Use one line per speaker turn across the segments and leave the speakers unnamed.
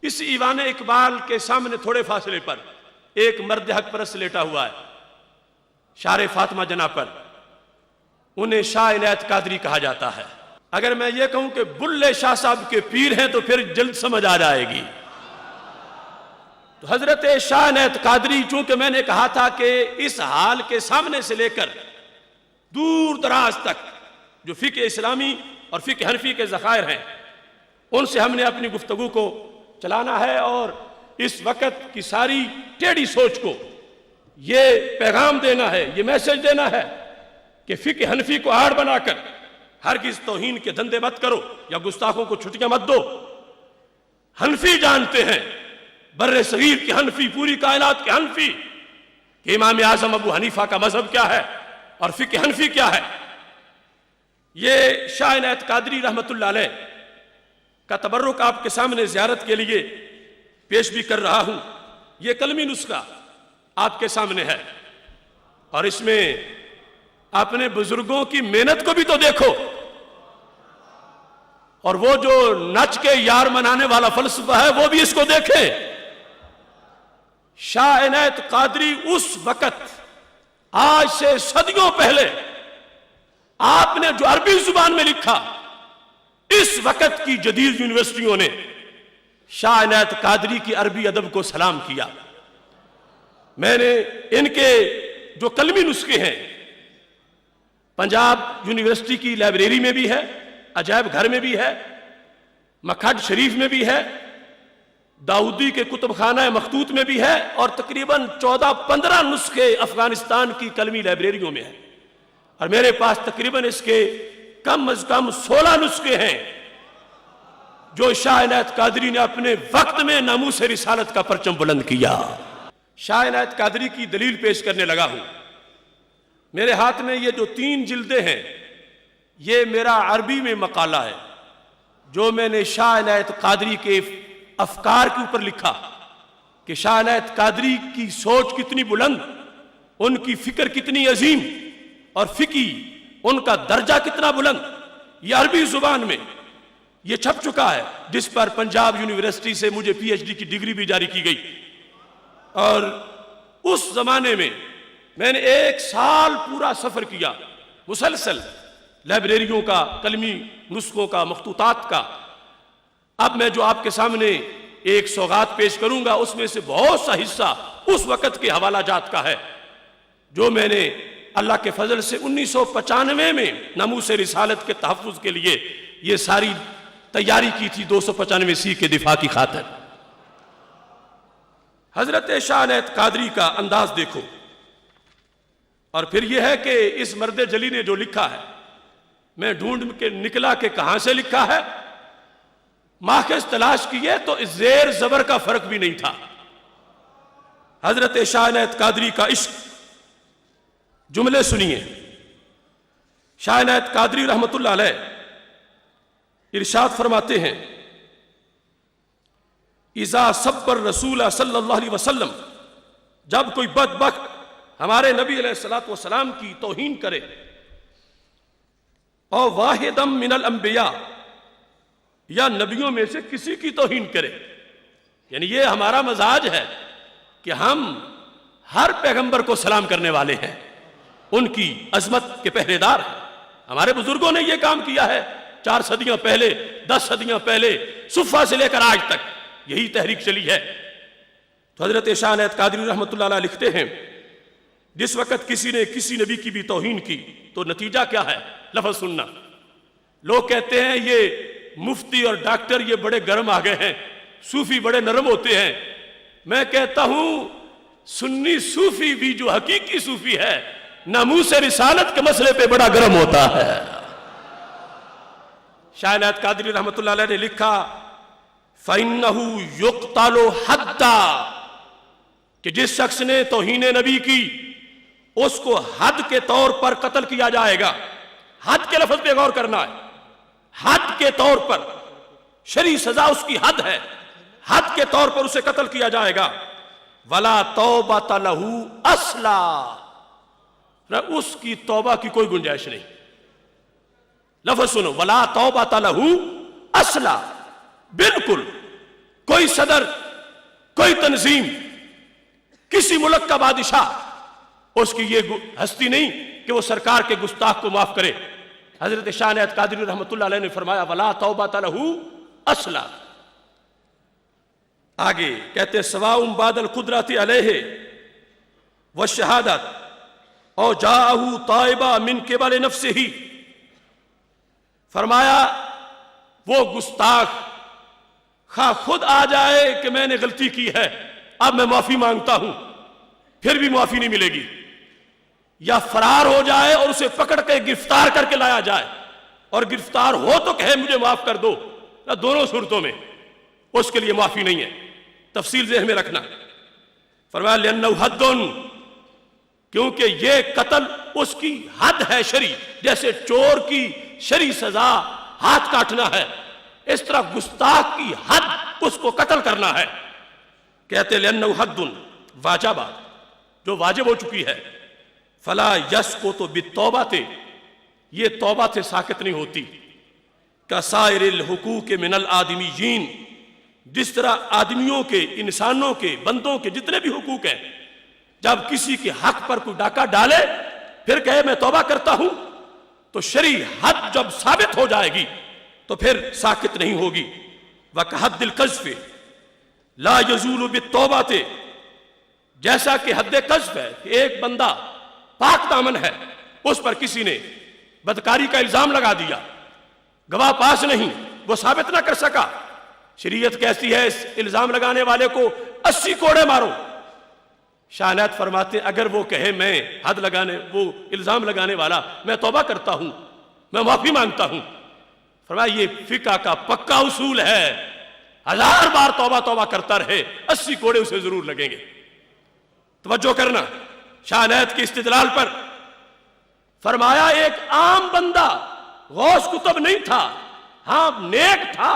اس ایوان اقبال کے سامنے تھوڑے فاصلے پر ایک مرد حق پرست لیٹا ہوا ہے، شار فاطمہ جناب پر، انہیں شاہ عنایت قادری کہا جاتا ہے۔ اگر میں یہ کہوں کہ بلے شاہ صاحب کے پیر ہیں تو پھر جلد سمجھ آ جائے گی۔ تو حضرت شاہ عنایت قادری، چونکہ میں نے کہا تھا کہ اس حال کے سامنے سے لے کر دور دراز تک جو فقہ اسلامی اور فقہ حنفی کے ذخائر ہیں ان سے ہم نے اپنی گفتگو کو چلانا ہے، اور اس وقت کی ساری ٹیڑھی سوچ کو یہ پیغام دینا ہے، یہ میسج دینا ہے کہ فقہ حنفی کو آڑ بنا کر ہرگز توہین کے دھندے مت کرو یا گستاخوں کو چھٹیاں مت دو۔ حنفی جانتے ہیں، بر صغیر کے حنفی، پوری کائنات کے حنفی، کہ امام اعظم ابو حنیفہ کا مذہب کیا ہے اور فقہ حنفی کیا ہے۔ یہ شاہ عنایت قادری رحمت اللہ علیہ کا تبرک آپ کے سامنے زیارت کے لیے پیش بھی کر رہا ہوں۔ یہ کلمی نسخہ آپ کے سامنے ہے، اور اس میں اپنے بزرگوں کی محنت کو بھی تو دیکھو، اور وہ جو نچ کے یار منانے والا فلسفہ ہے وہ بھی اس کو دیکھیں۔ شاہ عنایت قادری اس وقت، آج سے صدیوں پہلے آپ نے جو عربی زبان میں لکھا، اس وقت کی جدید یونیورسٹیوں نے شاہ عنایت قادری کی عربی ادب کو سلام کیا۔ میں نے ان کے جو کلمی نسخے ہیں پنجاب یونیورسٹی کی لائبریری میں بھی ہے، عجائب گھر میں بھی ہے، مکھڈ شریف میں بھی ہے، داؤدی کے کتب خانہ مخطوط میں بھی ہے، اور تقریباً 14-15 نسخے افغانستان کی کلمی لائبریریوں میں ہے، اور میرے پاس تقریباً اس کے کم از کم 16 نسخے ہیں جو شاہ عنایت قادری نے اپنے وقت میں ناموس رسالت کا پرچم بلند کیا۔ شاہ عنایت قادری کی دلیل پیش کرنے لگا ہوں۔ میرے ہاتھ میں یہ جو 3 جلدیں ہیں، یہ میرا عربی میں مقالہ ہے جو میں نے شاہ عنایت قادری کے افکار کے اوپر لکھا، کہ شاہ عنایت قادری کی سوچ کتنی بلند، ان کی فکر کتنی عظیم، اور فقی ان کا درجہ کتنا بلند، یہ عربی زبان میں یہ چھپ چکا ہے، جس پر پنجاب یونیورسٹی سے مجھے پی ایچ ڈی کی ڈگری بھی جاری کی گئی۔ اور اس زمانے میں میں نے 1 سال پورا سفر کیا، مسلسل لائبریریوں کا، کلمی نسخوں کا، مخطوطات کا۔ اب میں جو آپ کے سامنے ایک سوغات پیش کروں گا، اس میں سے بہت سا حصہ اس وقت کے حوالہ جات کا ہے جو میں نے اللہ کے فضل سے 1995 میں ناموس رسالت کے تحفظ کے لیے یہ ساری تیاری کی تھی، 295 کے دفاع کی خاطر۔ حضرت شاہ عنایت قادری کا انداز دیکھو، اور پھر یہ ہے کہ اس مرد جلی نے جو لکھا ہے، میں ڈھونڈ کے نکلا کہ کہاں سے لکھا ہے، ماخذ تلاش کیے تو زیر زبر کا فرق بھی نہیں تھا۔ حضرت شاہ عنایت قادری کا عشق، جملے سنیے۔ شاہ عنایت قادری رحمت اللہ علیہ ارشاد فرماتے ہیں، اذا سب الرسول صلی اللہ علیہ وسلم، جب کوئی بدبخت ہمارے نبی علیہ السلام کی توہین کرے، اور واحدا من الانبیاء، یا نبیوں میں سے کسی کی توہین کرے، یعنی یہ ہمارا مزاج ہے کہ ہم ہر پیغمبر کو سلام کرنے والے ہیں، ان کی عظمت کے پہرے دار ہیں۔ ہمارے بزرگوں نے یہ کام کیا ہے 4 صدیاں پہلے، 10 صدیاں پہلے، صفہ سے لے کر آج تک یہی تحریک چلی ہے۔ تو حضرت شاہ عنایت قادری رحمت اللہ علیہ لکھتے ہیں، جس وقت کسی نے کسی نبی کی بھی توہین کی تو نتیجہ کیا ہے؟ لفظ سننا۔ لوگ کہتے ہیں یہ مفتی اور ڈاکٹر یہ بڑے گرم آ گئے ہیں، صوفی بڑے نرم ہوتے ہیں۔ میں کہتا ہوں سنی صوفی بھی جو حقیقی صوفی ہے، ناموس رسالت کے مسئلے پہ بڑا گرم ہوتا ہے۔ شاہ عنایت قادری رحمت اللہ علیہ نے لکھا، فَإِنَّهُ يُقْتَلُ حَدًّا، کہ جس شخص نے توہین نبی کی اس کو حد کے طور پر قتل کیا جائے گا۔ حد کے لفظ پہ غور کرنا ہے، حد کے طور پر، شرعی سزا اس کی حد ہے، حد کے طور پر اسے قتل کیا جائے گا۔ وَلَا تَوْبَةَ لَهُ أَصْلًا، اس کی توبہ کی کوئی گنجائش نہیں۔ لفظ سنو، وَلَا تَوْبَةَ لَهُ أَصْلًا، بالکل کوئی صدر، کوئی تنظیم، کسی ملک کا بادشاہ اس کی یہ ہستی نہیں کہ وہ سرکار کے گستاخ کو معاف کرے۔ حضرت شاہ عنایت قادری رحمۃ اللہ علیہ نے فرمایا وَلَا تَوْبَةَ لَهُ أَصْلًا۔ آگے کہتے ہیں سواء بعد القدرت علیہ والشہادت او جاءہ طائبہ من قبل نفسہ، فرمایا وہ گستاخ خواہ خود آ جائے کہ میں نے غلطی کی ہے، اب میں معافی مانگتا ہوں، پھر بھی معافی نہیں ملے گی، یا فرار ہو جائے اور اسے پکڑ کے گرفتار کر کے لایا جائے، اور گرفتار ہو تو کہے مجھے معاف کر دو، نہ دونوں صورتوں میں اس کے لیے معافی نہیں ہے۔ تفصیل ذہن میں رکھنا۔ فرمایا لِأَنَّهُ حَدٌّ، کیونکہ یہ قتل اس کی حد ہے شرعی، جیسے چور کی شرعی سزا ہاتھ کاٹنا ہے، اس طرح گستاخ کی حد اس کو قتل کرنا ہے۔ کہتے لِأَنَّهُ حَدٌّ واجبہ، جو واجب ہو چکی ہے، فلا یسقط بالتوبہ، یہ توبہ سے ساقط نہیں ہوتی، کسائر الحقوق من الآدمیین، جس طرح آدمیوں کے، انسانوں کے، بندوں کے جتنے بھی حقوق ہیں، جب کسی کے حق پر کوئی ڈاکہ ڈالے پھر کہے میں توبہ کرتا ہوں، تو شرعی حد جب ثابت ہو جائے گی تو پھر ساقط نہیں ہوگی۔ وَكَحَدِّ الْقَذْفِ لَا يَزُولُ بِالتَّوْبَةِ، جیسا کہ حد قذف ہے کہ ایک بندہ پاک دامن ہے، اس پر کسی نے بدکاری کا الزام لگا دیا، گواہ پاس نہیں، وہ ثابت نہ کر سکا، شریعت کہتی ہے اس الزام لگانے والے کو 80 کوڑے مارو۔ شاہ عنایت فرماتے ہیں اگر وہ کہے میں حد لگانے، وہ الزام لگانے والا میں توبہ کرتا ہوں، میں معافی مانگتا ہوں، فرمایا یہ فقہ کا پکا اصول ہے، 1000 بار توبہ توبہ کرتا رہے 80 کوڑے اسے ضرور لگیں گے۔ توجہ کرنا شاہ عنایت کے استدلال پر۔ فرمایا ایک عام بندہ غوث قطب نہیں تھا، ہاں نیک تھا،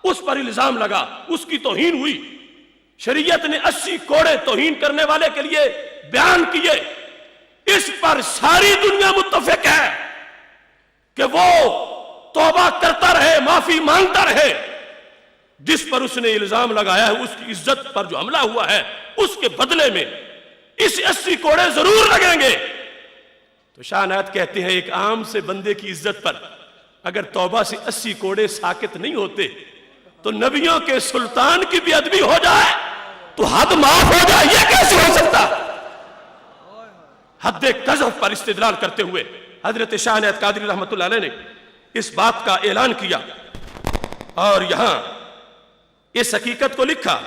اس پر الزام لگا، اس کی توہین ہوئی، شریعت نے 80 کوڑے توہین کرنے والے کے لیے بیان کیے، اس پر ساری دنیا متفق ہے کہ وہ توبہ کرتا رہے، معافی مانگتا رہے، جس پر اس نے الزام لگایا ہے اس کی عزت پر جو حملہ ہوا ہے اس کے بدلے میں اس 80 کوڑے ضرور لگیں گے۔ تو شاہ عنایت کہتے ہیں ایک عام سے بندے کی عزت پر اگر توبہ سے 80 کوڑے ساقط نہیں ہوتے تو نبیوں کے سلطان کی بھی ادبی ہو جائے تو حد معاف ہو جائے، یہ کیسے ہو سکتا؟ حد قذف پر استدلال کرتے ہوئے حضرت شاہ عنایت قادری رحمۃ اللہ علیہ نے اس بات کا اعلان کیا اور یہاں اس حقیقت کو لکھا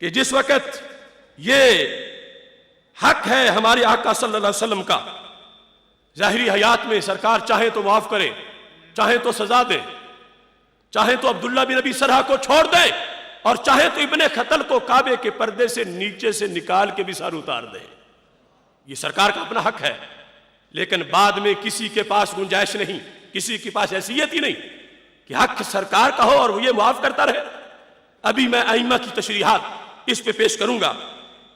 کہ جس وقت یہ حق ہے ہمارے آقا صلی اللہ علیہ وسلم کا، ظاہری حیات میں سرکار چاہیں تو معاف کریں، چاہیں تو سزا دیں، چاہیں تو عبداللہ بن ابی سرح کو چھوڑ دیں، اور چاہیں تو ابن خطل کو کعبے کے پردے سے نیچے سے نکال کے بھی سر اتار دیں، یہ سرکار کا اپنا حق ہے۔ لیکن بعد میں کسی کے پاس گنجائش نہیں، کسی کے پاس حیثیت ہی نہیں کہ حق سرکار کا ہو اور وہ یہ معاف کرتا رہے۔ ابھی میں ائمہ کی تشریحات اس پہ پیش کروں گا۔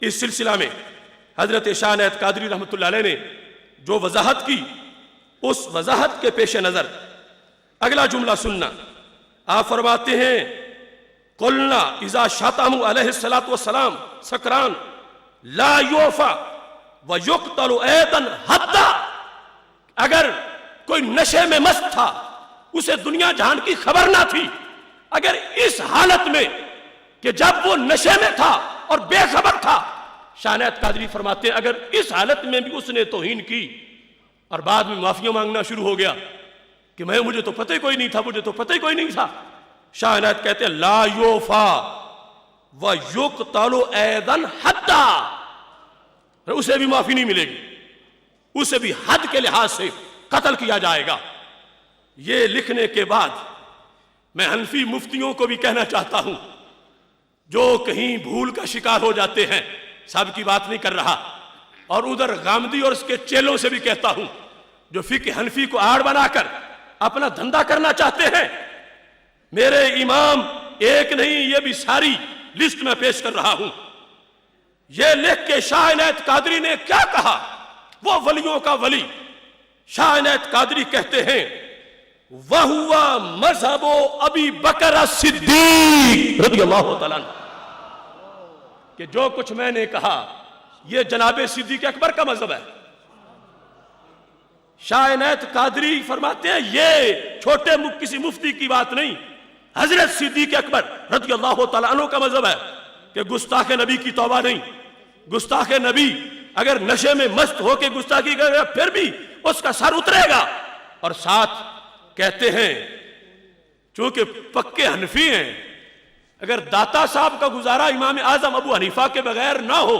اس سلسلہ میں حضرت شاہ عنایت قادری رحمۃ اللہ علیہ نے جو وضاحت کی، اس وضاحت کے پیش نظر اگلا جملہ سننا۔ آپ فرماتے ہیں قلنا اذا شاتم علیہ الصلوۃ والسلام سکران لا یوفا ویقتل ایضا حدا، اگر کوئی نشے میں مست تھا، اسے دنیا جہان کی خبر نہ تھی، اگر اس حالت میں کہ جب وہ نشے میں تھا اور بے خبر تھا، شاہ عنایت قادری فرماتے ہیں اگر اس حالت میں بھی اس نے توہین کی اور بعد میں معافیاں مانگنا شروع ہو گیا کہ مجھے تو پتہ ہی کوئی نہیں تھا، مجھے تو پتہ ہی کوئی نہیں تھا، شاہ عنایت کہتے ہیں لا یوفا ویقتل ایضا حدا، اسے بھی معافی نہیں ملے گی، اسے بھی حد کے لحاظ سے قتل کیا جائے گا۔ یہ لکھنے کے بعد میں حنفی مفتیوں کو بھی کہنا چاہتا ہوں جو کہیں بھول کا شکار ہو جاتے ہیں، سب کی بات نہیں کر رہا، اور ادھر غامدی اور اس کے چیلوں سے بھی کہتا ہوں جو فقہ حنفی کو آڑ بنا کر اپنا دھندا کرنا چاہتے ہیں، میرے امام ایک نہیں، یہ بھی ساری لسٹ میں پیش کر رہا ہوں۔ یہ لکھ کے شاہ عنایت قادری نے کیا کہا، وہ ولیوں کا ولی شاہ عنایت قادری کہتے ہیں وہوا مذہب ابی بکر صدیق رضی اللہ تعالیٰ عنہ، کہ جو کچھ میں نے کہا یہ جناب صدیق اکبر کا مذہب ہے۔ شاہ عنایت قادری فرماتے ہیں یہ چھوٹے کسی مفتی کی بات نہیں، حضرت صدیق اکبر رضی اللہ تعالیٰ عنہ کا مذہب ہے کہ گستاخ نبی کی توبہ نہیں۔ گستاخ نبی اگر نشے میں مست ہو کے گستاخی کرے گا پھر بھی اس کا سر اترے گا۔ اور ساتھ کہتے ہیں چونکہ پکے حنفی ہیں، اگر داتا صاحب کا گزارا امام اعظم ابو حنیفہ کے بغیر نہ ہو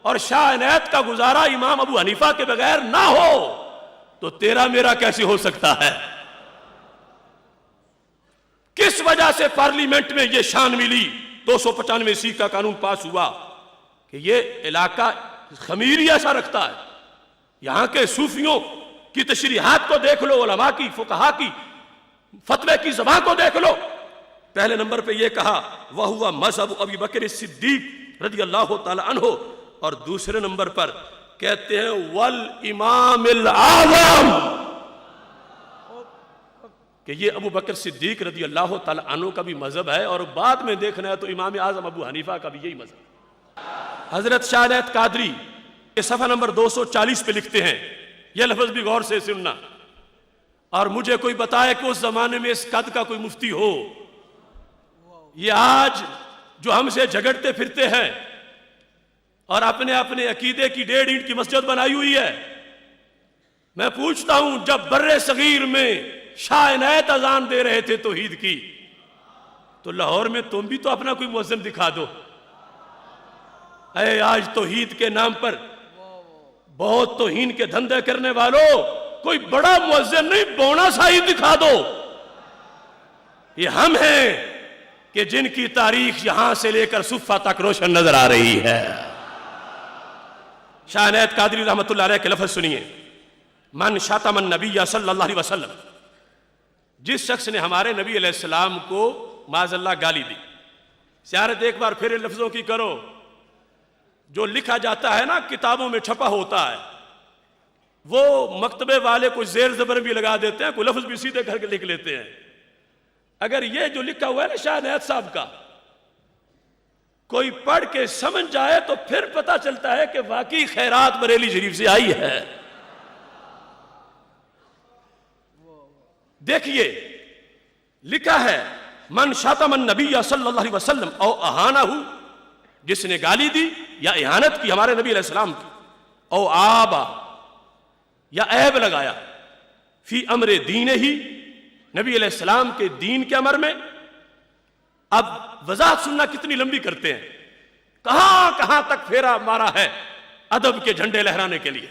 اور شاہ عنایت کا گزارا امام ابو حنیفہ کے بغیر نہ ہو تو تیرا میرا کیسے ہو سکتا ہے؟ کس وجہ سے پارلیمنٹ میں یہ شان ملی؟ 295 کا قانون پاس ہوا کہ یہ علاقہ خمیری ایسا رکھتا ہے۔ یہاں کے صوفیوں کی تشریحات کو دیکھ لو، علماء کی، فقہا کی فتوے کی زبان کو دیکھ لو۔ پہلے نمبر پہ یہ کہا وَهُوَ مَذْهَبُ ابی بکر صدیق رضی اللہ تعالی عنہ، اور دوسرے نمبر پر کہتے ہیں والامام العظم، کہ یہ ابو بکر صدیق رضی اللہ تعالی عنہ کا بھی مذہب ہے، اور بعد میں دیکھنا ہے تو امام اعظم ابو حنیفہ کا بھی یہی مذہب ہے۔ حضرت شاہ عنایت قادری کے صفحہ نمبر 240 پہ لکھتے ہیں، یہ لفظ بھی غور سے سننا، اور مجھے کوئی بتائے کہ اس زمانے میں اس قد کا کوئی مفتی ہو۔ یہ آج جو ہم سے جھگڑتے پھرتے ہیں اور اپنے اپنے عقیدے کی 1.5 اینٹ کی مسجد بنائی ہوئی ہے، میں پوچھتا ہوں جب بر صغیر میں شاہ عنایت اذان دے رہے تھے توحید کی تو لاہور میں تم بھی تو اپنا کوئی مؤذن دکھا دو۔ اے آج توحید کے نام پر بہت توہین کے دھندے کرنے والوں، کوئی بڑا مؤذن نہیں، بونا سا ہی دکھا دو۔ یہ ہم ہیں کہ جن کی تاریخ یہاں سے لے کر صفہ تک روشن نظر آ رہی ہے۔ شاہ عنایت قادری رحمت اللہ علیہ کے لفظ سنیے، من شتم النبی صلی اللہ علیہ وسلم، جس شخص نے ہمارے نبی علیہ السلام کو معاذ اللہ گالی دی۔ سیارت ایک بار پھر ان لفظوں کی کرو، جو لکھا جاتا ہے نا کتابوں میں چھپا ہوتا ہے، وہ مکتبے والے کوئی زیر زبر بھی لگا دیتے ہیں، کوئی لفظ بھی سیدھے کر کے لکھ لیتے ہیں۔ اگر یہ جو لکھا ہوا ہے نا شاہ عنایت صاحب کا کوئی پڑھ کے سمجھ جائے تو پھر پتا چلتا ہے کہ واقعی خیرات بریلی شریف سے آئی ہے۔ دیکھیے لکھا ہے من شتم النبی صلی اللہ علیہ وسلم او اہانہ، جس نے گالی دی یا اہانت کی ہمارے نبی علیہ السلام کی، او آبا یا عیب لگایا، فی امر دین ہی، نبی علیہ السلام کے دین کے امر میں۔ اب وضاحت سننا کتنی لمبی کرتے ہیں، کہاں کہاں تک پھیرا مارا ہے ادب کے جھنڈے لہرانے کے لیے،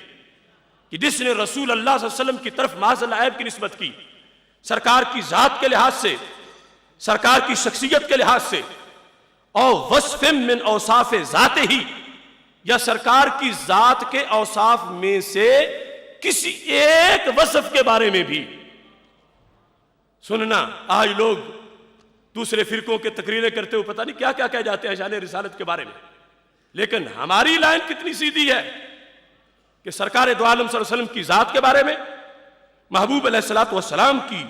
کہ جس نے رسول اللہ صلی اللہ علیہ وسلم کی طرف معاذ اللہ عیب کی نسبت کی، سرکار کی ذات کے لحاظ سے، سرکار کی شخصیت کے لحاظ سے، او وصف من اوصاف ذات ہی، یا سرکار کی ذات کے اوصاف میں سے کسی ایک وصف کے بارے میں بھی سننا۔ آج لوگ دوسرے فرقوں کے تقریریں کرتے ہوئے پتہ نہیں کیا کیا کہہ جاتے ہیں شان رسالت کے بارے میں، لیکن ہماری لائن کتنی سیدھی ہے کہ سرکار دو عالم صلی اللہ علیہ وسلم کی ذات کے بارے میں، محبوب علیہ السلام کی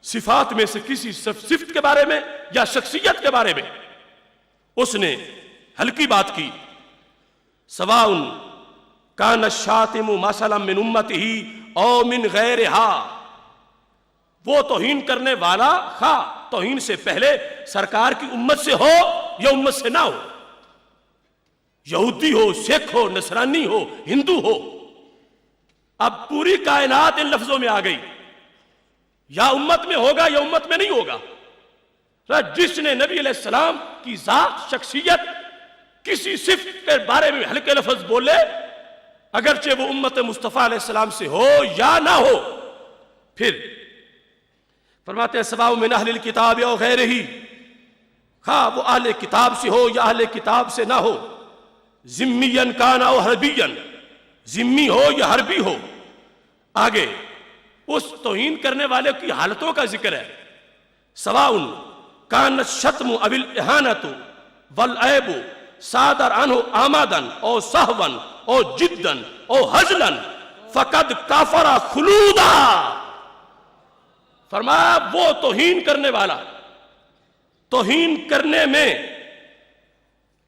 صفات میں سے کسی صفت کے بارے میں یا شخصیت کے بارے میں اس نے ہلکی بات کی، سواء کان الشاتم مثلا من امتہ او من غیرہا، وہ توہین کرنے والا خواہ توہین سے پہلے سرکار کی امت سے ہو یا امت سے نہ ہو، یہودی ہو، سکھ ہو، نصرانی ہو، ہندو ہو۔ اب پوری کائنات ان لفظوں میں آ گئی، یا امت میں ہوگا یا امت میں نہیں ہوگا۔ جس نے نبی علیہ السلام کی ذات، شخصیت، کسی صفت کے بارے میں ہلکے لفظ بولے، اگرچہ وہ امت مصطفیٰ علیہ السلام سے ہو یا نہ ہو، پھر فرماتے ہیں سواء من اہل الکتاب او غیرہ، خواہ وہ اہل کتاب سے ہو یا اہل کتاب سے نہ ہو، ذمین کان او حربین، ذمی ہو یا حربی ہو۔ آگے اس توہین کرنے والے کی حالتوں کا ذکر ہے، سواء کان الشتم او الاہانۃ والعیب صادر عنہ آمدا او سہوا او جدا او ہزلا فقد کافر خلودا، فرمایا وہ توہین کرنے والا توہین کرنے میں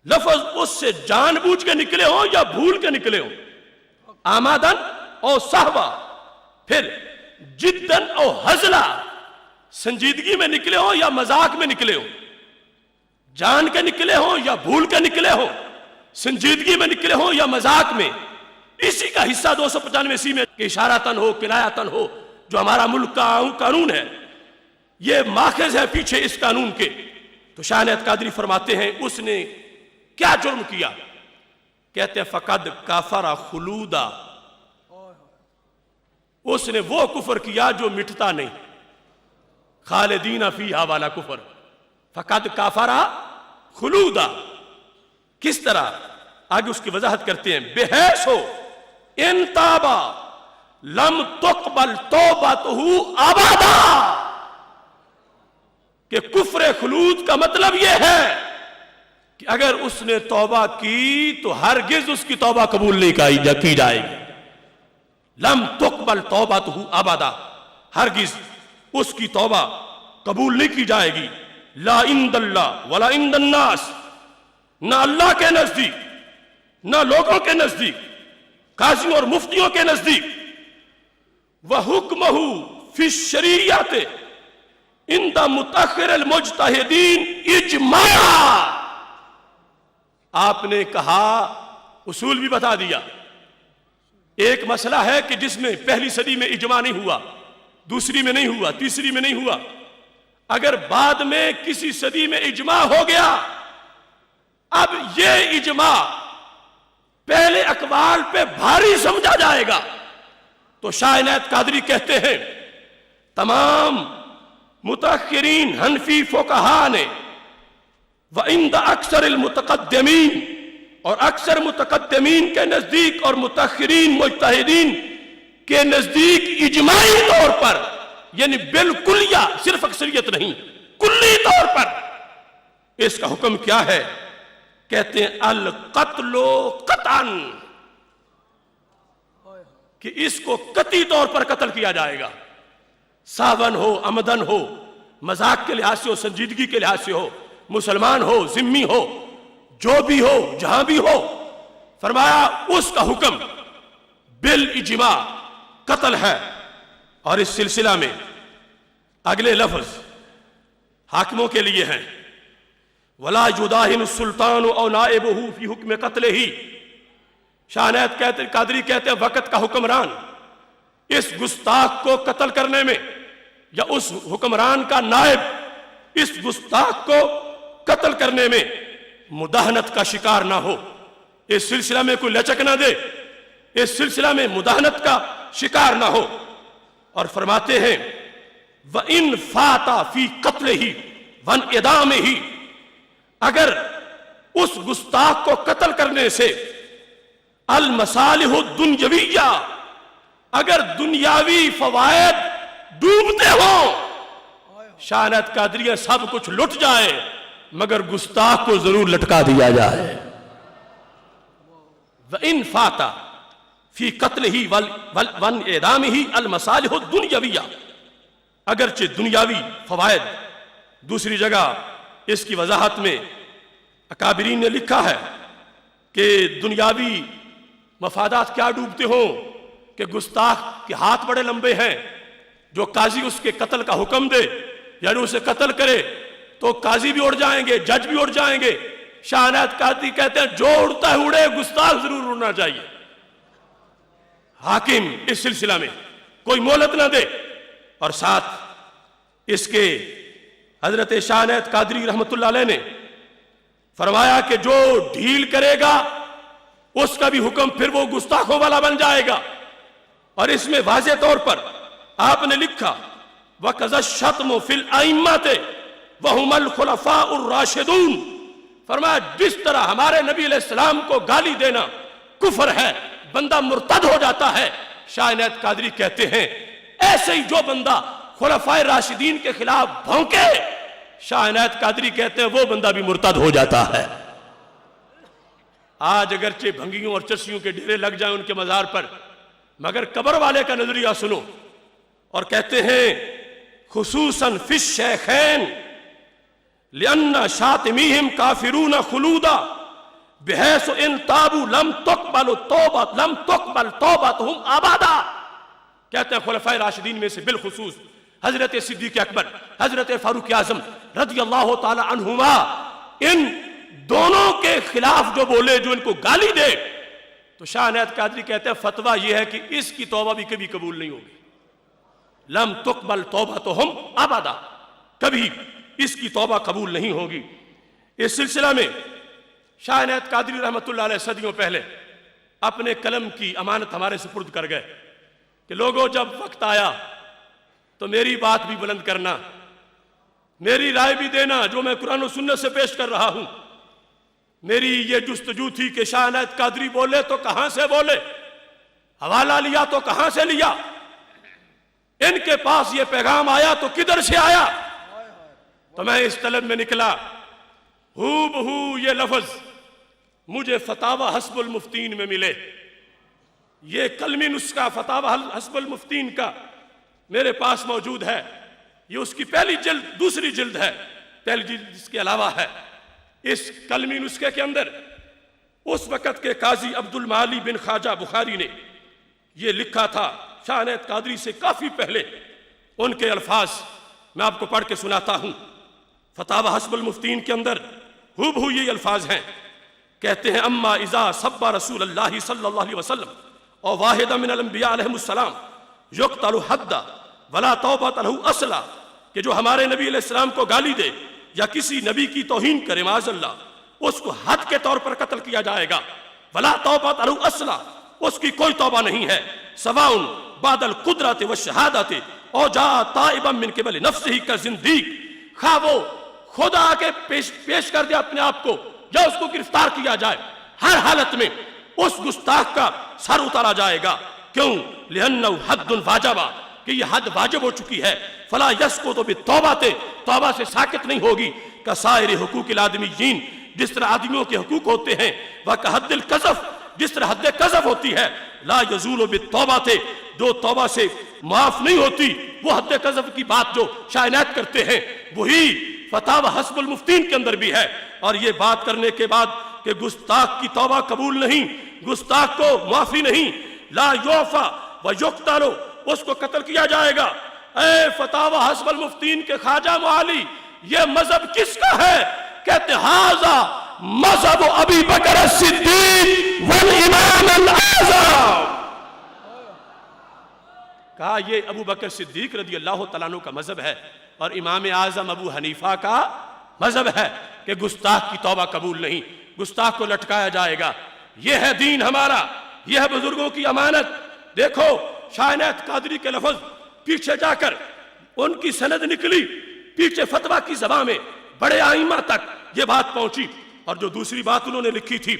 لفظ اس سے جان بوجھ کے نکلے ہوں یا بھول کے نکلے ہوں، آمادن اور صحبہ، پھر جدن اور ہزلا، سنجیدگی میں نکلے ہوں یا مذاق میں نکلے ہوں، جان کے نکلے ہوں یا بھول کے نکلے ہوں، سنجیدگی میں نکلے ہوں یا مذاق میں، اسی کا حصہ 295 میں کہ اشارتاً ہو کنایتاً ہو، جو ہمارا ملک کا قانون ہے، یہ ماخذ ہے پیچھے اس قانون کے۔ تو شاہ عنایت قادری فرماتے ہیں اس نے کیا جرم کیا؟ کہتے ہیں فقد کافر خلودا، اس نے وہ کفر کیا جو مٹتا نہیں، خالدین فیہا والا کفر، فقد کافر خلودا۔ کس طرح؟ آگے اس کی وضاحت کرتے ہیں، بحیث ہو ان تابا لم تقبل توبتہ ابدا، کہ کفر خلود کا مطلب یہ ہے کہ اگر اس نے توبہ کی تو ہرگز اس کی توبہ قبول نہیں کی جائے گی۔ لم تقبل توبتہ ابدا، ہرگز اس کی توبہ قبول نہیں کی جائے گی، لا عند اللہ ولا عند الناس، نہ اللہ کے نزدیک نہ لوگوں کے نزدیک، قاضیوں اور مفتیوں کے نزدیک۔ وحکمہ فی الشریعت عند متأخر المجتہدین اجماع، آپ نے کہا، اصول بھی بتا دیا۔ ایک مسئلہ ہے کہ جس میں پہلی صدی میں اجماع نہیں ہوا، دوسری میں نہیں ہوا، تیسری میں نہیں ہوا، اگر بعد میں کسی صدی میں اجماع ہو گیا، اب یہ اجماع پہلے اقوال پہ بھاری سمجھا جائے گا، تو شاہ عنایت قادری کہتے ہیں تمام متأخرین حنفی فقہا نے وعند اکثر المتقدمین، اور اکثر متقدمین کے نزدیک اور متأخرین مجتہدین کے نزدیک اجماعی طور پر، یعنی بالکلیہ، صرف اکثریت نہیں، کلی طور پر اس کا حکم کیا ہے؟ کہتے ہیں القتل قطعا، کہ اس کو قطعی طور پر قتل کیا جائے گا، ساون ہو، عمدن ہو، مذاق کے لحاظ سے ہو، سنجیدگی کے لحاظ سے ہو، مسلمان ہو، ذمی ہو، جو بھی ہو، جہاں بھی ہو، فرمایا اس کا حکم بالاجماع قتل ہے۔ اور اس سلسلہ میں اگلے لفظ حاکموں کے لیے ہیں، ولا یداہن السلطان او نائبہ فی حکم قتلہ، شاہ عنایت قادری کہتے ہیں وقت کا حکمران اس گستاخ کو قتل کرنے میں، یا اس حکمران کا نائب اس گستاخ کو قتل کرنے میں مداہنت کا شکار نہ ہو، اس سلسلہ میں کوئی لچک نہ دے، اس سلسلہ میں مداہنت کا شکار نہ ہو۔ اور فرماتے ہیں وَإِن فَاتَ فِي قَتْلِهِ وَانْعِدَامِهِ، اگر اس گستاخ کو قتل کرنے سے المصالح الدنیویہ، اگر دنیاوی فوائد ڈوبتے ہوں، شاہ عنایت قادری سب کچھ لٹ جائے مگر گستاخ کو ضرور لٹکا دیا جائے۔ وَإِن فَاتَ فِي قَتْلِهِ وَانْعِدَامِهِ الْمَصَالِحُ الدُّنْیَوِیَّہ، اگرچہ دنیاوی فوائد، دوسری جگہ اس کی وضاحت میں اکابرین نے لکھا ہے کہ دنیاوی مفادات کیا ڈوبتے ہوں کہ گستاخ کے ہاتھ بڑے لمبے ہیں، جو قاضی اس کے قتل کا حکم دے یعنی اسے قتل کرے تو قاضی بھی اڑ جائیں گے، جج بھی اڑ جائیں گے۔ شاہ عنایت قادری کہتے ہیں جو اڑتا ہے اڑے، گستاخ ضرور اڑنا چاہیے۔ حاکم اس سلسلہ میں کوئی مہلت نہ دے۔ اور ساتھ اس کے حضرت شاہ عنایت قادری رحمت اللہ علیہ نے فرمایا کہ جو ڈھیل کرے گا اس کا بھی حکم پھر وہ گستاخوں والا بن جائے گا۔ اور اس میں واضح طور پر آپ نے لکھا وَقَذَا الشَّتْمُ فِي الْأَئِمَّةِ وَهُمَ الْخُلَفَاءُ الرَّاشِدُونَ، فرمایا جس طرح ہمارے نبی علیہ السلام کو گالی دینا کفر ہے، بندہ مرتد ہو جاتا ہے، شاہ عنایت قادری کہتے ہیں ایسے ہی جو بندہ خلفائے راشدین کے خلاف بھونکے، شاہ عنایت قادری کہتے ہیں وہ بندہ بھی مرتد ہو جاتا ہے۔ آج اگرچہ بھنگیوں اور چرسیوں کے ڈھیرے لگ جائیں ان کے مزار پر، مگر قبر والے کا نظریہ سنو، اور کہتے ہیں خصوصاً فی الشیخین لأن شاتمیہم کافرون خلودا بحیث ان تابوا لم تقبل توبتہم ابدا. کہتے ہیں خلفائے راشدین میں سے بالخصوص حضرت صدیق اکبر، حضرت فاروق اعظم رضی اللہ تعالی عنہما، ان دونوں کے خلاف جو بولے، جو ان کو گالی دے، تو شاہ عنایت قادری کہتے ہیں فتویٰ یہ ہے کہ اس کی توبہ بھی کبھی قبول نہیں ہوگی. لم تقبل توبتہم ابدا، کبھی اس کی توبہ قبول نہیں ہوگی. اس سلسلہ میں شاہ عنایت قادری رحمۃ اللہ علیہ صدیوں پہلے اپنے قلم کی امانت ہمارے سپرد کر گئے کہ لوگوں جب وقت آیا تو میری بات بھی بلند کرنا، میری رائے بھی دینا جو میں قرآن و سنت سے پیش کر رہا ہوں. میری یہ جستجو تھی کہ شاہ عنایت قادری بولے تو کہاں سے بولے، حوالہ لیا تو کہاں سے لیا، ان کے پاس یہ پیغام آیا تو کدھر سے آیا. تو میں اس طلب میں نکلا، ہو بہو یہ لفظ مجھے فتاوی حسب المفتین میں ملے. یہ کلمی نسخہ فتاوی حسب المفتین کا میرے پاس موجود ہے. یہ اس کی پہلی جلد، دوسری جلد ہے، پہلی جلد اس کے علاوہ ہے. اس کلمی نسخے کے اندر اس وقت کے قاضی عبد المعالی بن خواجہ بخاری نے یہ لکھا تھا، شاہ عنایت قادری سے کافی پہلے. ان کے الفاظ میں آپ کو پڑھ کے سناتا ہوں. فتاوی حسب المفتین کے اندر ہو بہو یہ الفاظ ہیں. کہتے ہیں اما اذا سب رسول اللہ صلی اللہ علیہ وسلم اور واحد من الانبیاء علیہ السلام یقتل حدا ولا توبۃ لہ اصلا، کہ جو ہمارے نبی علیہ السلام کو گالی دے یا کسی نبی کی توہین کرے معاذ اللہ، اس کو حد کے طور پر قتل کیا جائے گا. ولا توبۃ لہ اصلا، اس کی کوئی توبہ نہیں ہے. سواء بعد القدرۃ والشہادۃ او جاء تائبا من قبل نفسہ کزندیق، خواہ وہ خود آ کے پیش کر دے اپنے آپ کو یا اس کو گرفتار کیا جائے، ہر حالت میں اس گستاخ کا سر اتارا جائے گا. کیوں؟ لأنہ حد واجب، کہ یہ حد واجب ہو چکی ہے. فلا یسقط بالتوبۃ، توبہ سے ساکت نہیں ہوگی. کسائر حقوق الآدمیین، جس طرح آدمیوں کے حقوق ہوتے ہیں. وکحد القذف، جس طرح حد قذف ہوتی ہے. لا یزول بالتوبۃ، جو توبہ سے معاف نہیں ہوتی. وہ حد قذف کی بات جو شاہ عنایت کرتے ہیں وہی فتاوی حسب المفتین کے اندر بھی ہے. اور یہ بات کرنے کے بعد کہ گستاخ کی توبہ قبول نہیں، گستاخ کو معافی نہیں. لا یعفی ویقتل، اس کو قتل کیا جائے گا. اے فتاوی حسب المفتین کے خواجہ معالی، یہ مذہب کس کا ہے؟ کہتے ھذا مذہب ابی بکر الصدیق والامام الاعظم. کہا یہ ابو بکر صدیق رضی اللہ تعالیٰ عنہ کا مذہب ہے اور امام اعظم ابو حنیفہ کا مذہب ہے کہ گستاخ کی توبہ قبول نہیں، گستاخ کو لٹکایا جائے گا. یہ ہے دین ہمارا، یہ ہے بزرگوں کی امانت. دیکھو شاہ عنایت قادری کے لفظ پیچھے جا کر ان کی سند نکلی، پیچھے فتویٰ کی زبان میں بڑے ائمہ تک یہ بات پہنچی. اور جو دوسری بات انہوں نے لکھی تھی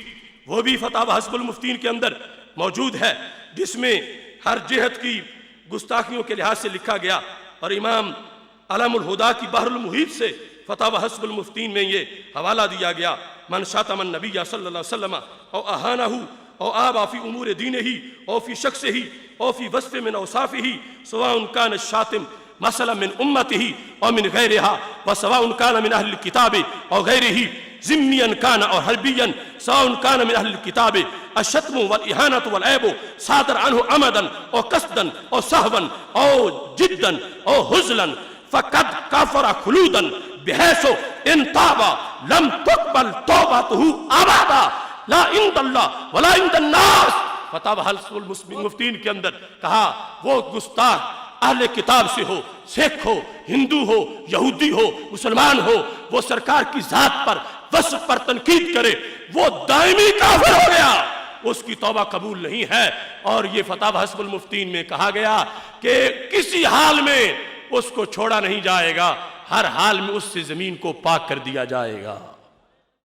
وہ بھی فتاوی حسب المفتین کے اندر موجود ہے، جس میں ہر جہت کی گستاخیوں کے لحاظ سے لکھا گیا. اور امام علم الہدا کی بحر المحیط سے فتاوی حسب المفتین میں یہ حوالہ دیا گیا. من شاتم النبی صلی اللہ علیہ وسلم او اہانہ او آبا فی امور دینہ او فی شخصہ او فی وصف من اوصافہ سواء کان الشاتم مثلا من امتہ او من غیرہا وسواء کان من اہل الکتاب او غیرہ ذمیا کان او حربیا سواء کان من اہل الکتاب. الشتم والاہانۃ والعیب صادر عنہ عمدا او قصدا او سہوا او جدا او ہزلا فقد کفر خلودا بحیث ان تاب لم تقبل توبتہ ابدا لا عند اللہ ولا عند الناس. فتاوی حسب المفتین کے اندر کہا وہ گستاخ اہل کتاب سے ہو، سکھ ہو، ہندو ہو، یہودی ہو، مسلمان ہو، وہ سرکار کی ذات پر وصف پر تنقید کرے، وہ دائمی کافر ہو گیا، اس کی توبہ قبول نہیں ہے. اور یہ فتاوی حسب المفتین میں کہا گیا کہ کسی حال میں اس کو چھوڑا نہیں جائے گا، ہر حال میں اس سے زمین کو پاک کر دیا جائے گا.